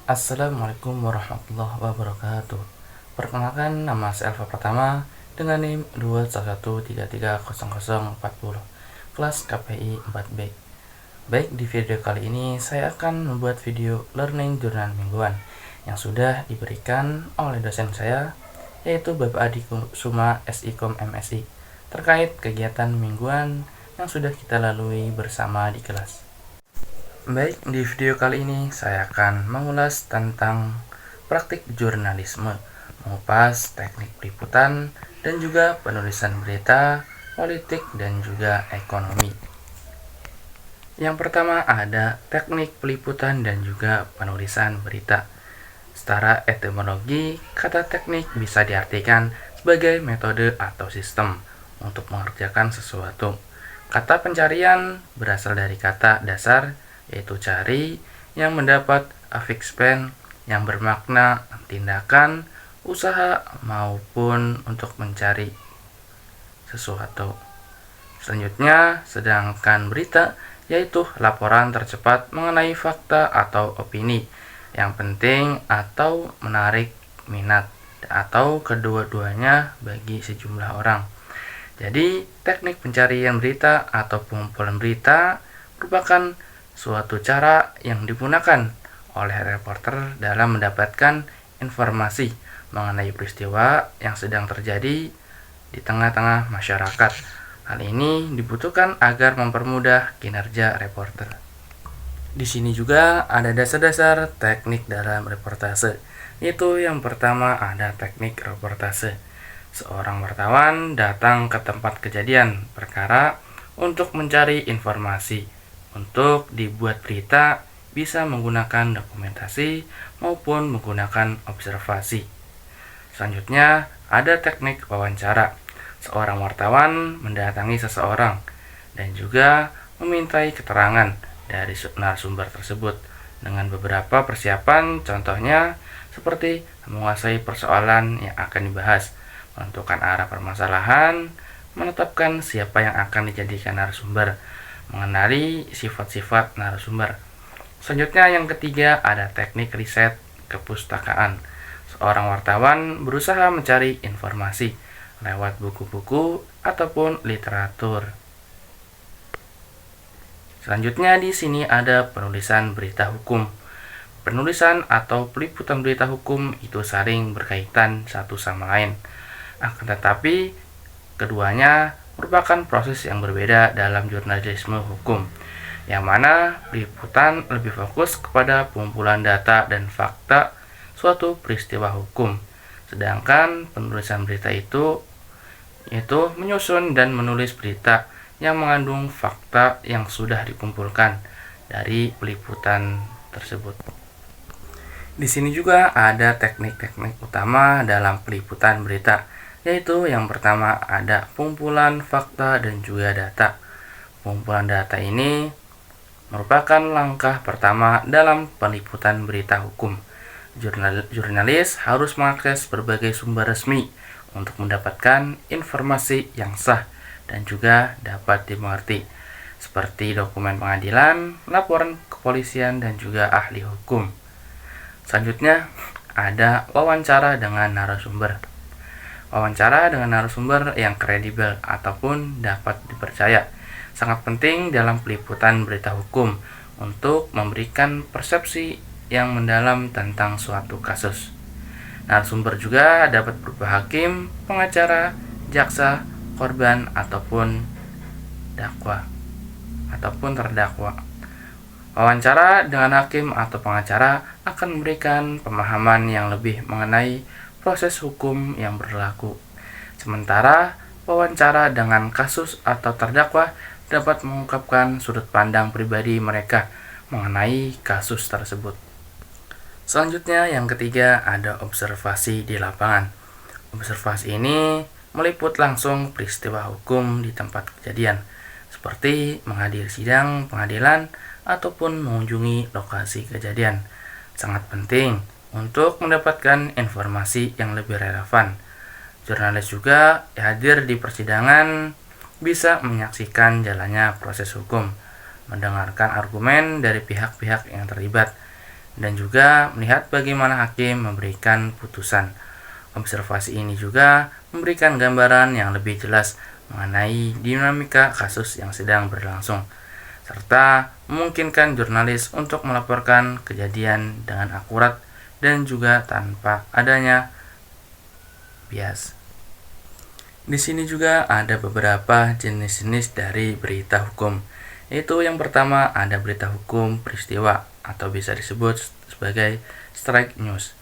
Assalamualaikum warahmatullahi wabarakatuh. Perkenalkan, nama saya Alfa Pratama dengan NIM 211333040, kelas KPI 4B. Baik, di video kali ini saya akan membuat video learning jurnal mingguan yang sudah diberikan oleh dosen saya, yaitu Bapak Adi Kusuma SIKOM MSI, terkait kegiatan mingguan yang sudah kita lalui bersama di kelas. Baik, di video kali ini saya akan mengulas tentang praktik jurnalisme, mengupas teknik peliputan dan juga penulisan berita, politik, dan juga ekonomi. Yang pertama ada teknik peliputan dan juga penulisan berita. Secara etimologi, kata teknik bisa diartikan sebagai metode atau sistem untuk mengerjakan sesuatu. Kata pencarian berasal dari kata dasar, yaitu cari, yang mendapat affix pen yang bermakna tindakan, usaha, maupun untuk mencari sesuatu. Selanjutnya, sedangkan berita yaitu laporan tercepat mengenai fakta atau opini yang penting atau menarik minat, atau kedua-duanya bagi sejumlah orang. Jadi, teknik pencarian berita atau pengumpulan berita merupakan suatu cara yang digunakan oleh reporter dalam mendapatkan informasi mengenai peristiwa yang sedang terjadi di tengah-tengah masyarakat. Hal ini dibutuhkan agar mempermudah kinerja reporter. Di sini juga ada dasar-dasar teknik dalam reportase, yaitu yang pertama ada teknik reportase. Seorang wartawan datang ke tempat kejadian perkara untuk mencari informasi. Untuk dibuat berita bisa menggunakan dokumentasi maupun menggunakan observasi. Selanjutnya ada teknik wawancara. Seorang wartawan mendatangi seseorang dan juga memintai keterangan dari narasumber tersebut dengan beberapa persiapan, contohnya seperti menguasai persoalan yang akan dibahas, menentukan arah permasalahan, menetapkan siapa yang akan dijadikan narasumber, mengenali sifat-sifat narasumber. Selanjutnya yang ketiga ada teknik riset kepustakaan. Seorang wartawan berusaha mencari informasi lewat buku-buku ataupun literatur. Selanjutnya di sini ada penulisan berita hukum. Penulisan atau peliputan berita hukum itu saling berkaitan satu sama lain. Akan tetapi keduanya merupakan proses yang berbeda dalam jurnalisme hukum, yang mana peliputan lebih fokus kepada pengumpulan data dan fakta suatu peristiwa hukum, sedangkan penulisan berita itu yaitu menyusun dan menulis berita yang mengandung fakta yang sudah dikumpulkan dari peliputan tersebut. Di sini juga ada teknik-teknik utama dalam peliputan berita, yaitu yang pertama ada pengumpulan fakta dan juga data. Pengumpulan data ini merupakan langkah pertama dalam peliputan berita hukum. Jurnalis harus mengakses berbagai sumber resmi untuk mendapatkan informasi yang sah dan juga dapat dimengerti, seperti dokumen pengadilan, laporan kepolisian, dan juga ahli hukum. Selanjutnya ada wawancara dengan narasumber. Wawancara dengan narasumber yang kredibel ataupun dapat dipercaya sangat penting dalam peliputan berita hukum untuk memberikan persepsi yang mendalam tentang suatu kasus. Narasumber juga dapat berupa hakim, pengacara, jaksa, korban, ataupun terdakwa. Wawancara dengan hakim atau pengacara akan memberikan pemahaman yang lebih mengenai proses hukum yang berlaku. Sementara wawancara dengan kasus atau terdakwa dapat mengungkapkan sudut pandang pribadi mereka mengenai kasus tersebut. Selanjutnya yang ketiga ada observasi di lapangan. Observasi ini meliput langsung peristiwa hukum di tempat kejadian, seperti menghadiri sidang pengadilan ataupun mengunjungi lokasi kejadian. Sangat penting untuk mendapatkan informasi yang lebih relevan. Jurnalis juga hadir di persidangan bisa menyaksikan jalannya proses hukum, mendengarkan argumen dari pihak-pihak yang terlibat, dan juga melihat bagaimana hakim memberikan putusan. Observasi ini juga memberikan gambaran yang lebih jelas mengenai dinamika kasus yang sedang berlangsung, serta memungkinkan jurnalis untuk melaporkan kejadian dengan akurat dan juga tanpa adanya bias. Di sini juga ada beberapa jenis-jenis dari berita hukum, yaitu yang pertama ada berita hukum peristiwa atau bisa disebut sebagai strike news.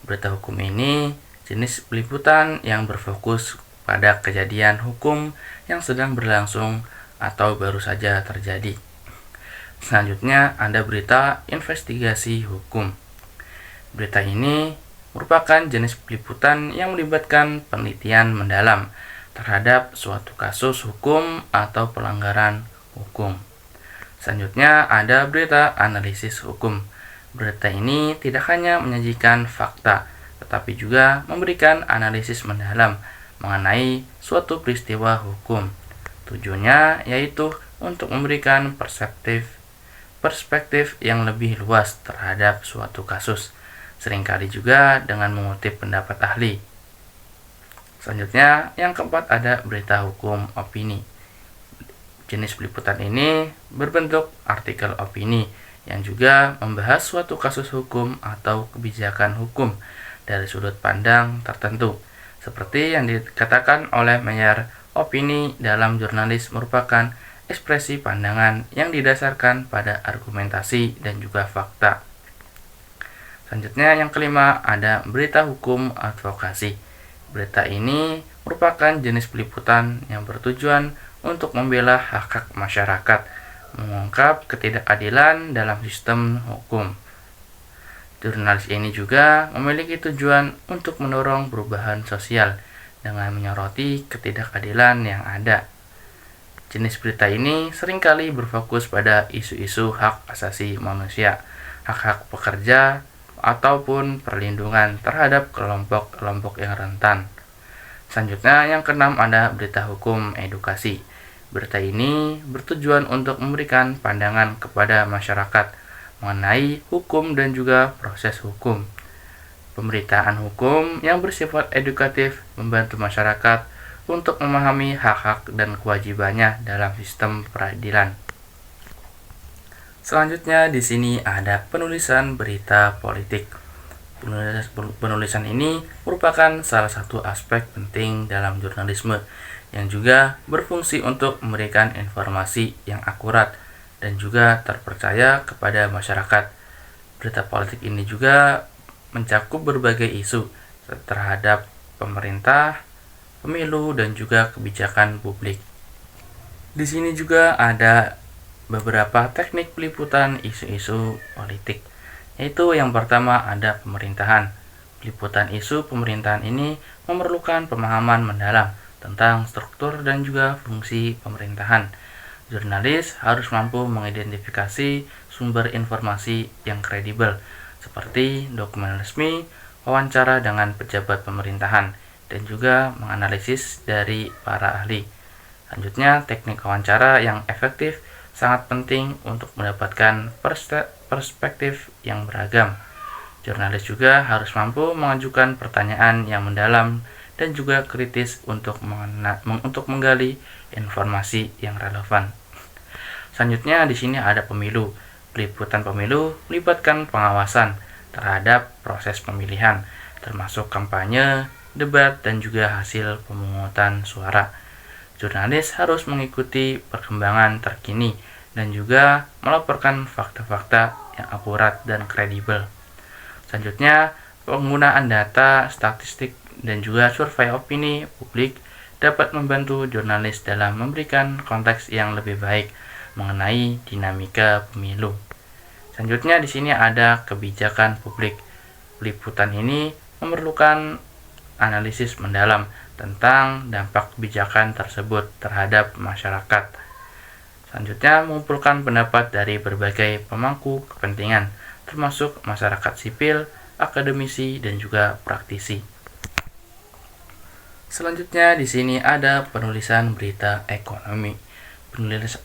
Berita hukum ini jenis peliputan yang berfokus pada kejadian hukum yang sedang berlangsung atau baru saja terjadi. Selanjutnya ada berita investigasi hukum. Berita ini merupakan jenis peliputan yang melibatkan penelitian mendalam terhadap suatu kasus hukum atau pelanggaran hukum. Selanjutnya ada berita analisis hukum. Berita ini tidak hanya menyajikan fakta, tetapi juga memberikan analisis mendalam mengenai suatu peristiwa hukum. Tujuannya yaitu untuk memberikan perspektif yang lebih luas terhadap suatu kasus, seringkali juga dengan mengutip pendapat ahli. Selanjutnya, yang keempat ada berita hukum opini. Jenis peliputan ini berbentuk artikel opini yang juga membahas suatu kasus hukum atau kebijakan hukum dari sudut pandang tertentu. Seperti yang dikatakan oleh Meyer, opini dalam jurnalis merupakan ekspresi pandangan yang didasarkan pada argumentasi dan juga fakta. Selanjutnya yang kelima ada berita hukum advokasi. Berita ini merupakan jenis peliputan yang bertujuan untuk membela hak-hak masyarakat, mengungkap ketidakadilan dalam sistem hukum. Jurnalis ini juga memiliki tujuan untuk mendorong perubahan sosial dengan menyoroti ketidakadilan yang ada. Jenis berita ini seringkali berfokus pada isu-isu hak asasi manusia, hak-hak pekerja, ataupun perlindungan terhadap kelompok-kelompok yang rentan. Selanjutnya yang keenam ada berita hukum edukasi. Berita ini bertujuan untuk memberikan pandangan kepada masyarakat mengenai hukum dan juga proses hukum. Pemberitaan hukum yang bersifat edukatif membantu masyarakat untuk memahami hak-hak dan kewajibannya dalam sistem peradilan. Selanjutnya di sini ada penulisan berita politik. Penulisan ini merupakan salah satu aspek penting dalam jurnalisme yang juga berfungsi untuk memberikan informasi yang akurat dan juga terpercaya kepada masyarakat. Berita politik ini juga mencakup berbagai isu terhadap pemerintah, pemilu, dan juga kebijakan publik. Di sini juga ada beberapa teknik peliputan isu-isu politik, yaitu yang pertama ada pemerintahan. Peliputan isu pemerintahan ini memerlukan pemahaman mendalam tentang struktur dan juga fungsi pemerintahan. Jurnalis harus mampu mengidentifikasi sumber informasi yang kredibel, seperti dokumen resmi, wawancara dengan pejabat pemerintahan, dan juga menganalisis dari para ahli. Selanjutnya, teknik wawancara yang efektif sangat penting untuk mendapatkan perspektif yang beragam. Jurnalis juga harus mampu mengajukan pertanyaan yang mendalam dan juga kritis untuk menggali informasi yang relevan. Selanjutnya di sini ada pemilu. Peliputan pemilu melibatkan pengawasan terhadap proses pemilihan, termasuk kampanye, debat, dan juga hasil pemungutan suara. Jurnalis harus mengikuti perkembangan terkini dan juga melaporkan fakta-fakta yang akurat dan kredibel. Selanjutnya, penggunaan data, statistik, dan juga survei opini publik dapat membantu jurnalis dalam memberikan konteks yang lebih baik mengenai dinamika pemilu. Selanjutnya di sini ada kebijakan publik. Peliputan ini memerlukan analisis mendalam tentang dampak kebijakan tersebut terhadap masyarakat. Selanjutnya mengumpulkan pendapat dari berbagai pemangku kepentingan, termasuk masyarakat sipil, akademisi, dan juga praktisi. Selanjutnya di sini ada penulisan berita ekonomi.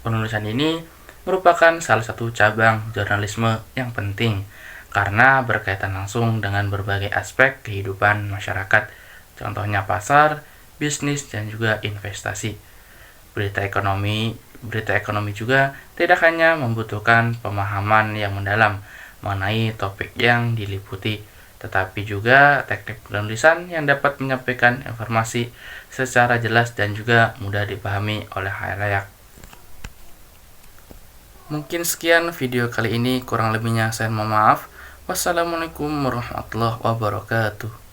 Penulisan ini merupakan salah satu cabang jurnalisme yang penting karena berkaitan langsung dengan berbagai aspek kehidupan masyarakat, contohnya pasar, bisnis, dan juga investasi. Berita ekonomi juga tidak hanya membutuhkan pemahaman yang mendalam mengenai topik yang diliputi, tetapi juga teknik penulisan yang dapat menyampaikan informasi secara jelas dan juga mudah dipahami oleh khalayak. Mungkin sekian video kali ini, kurang lebihnya saya mohon maaf. Wassalamualaikum warahmatullahi wabarakatuh.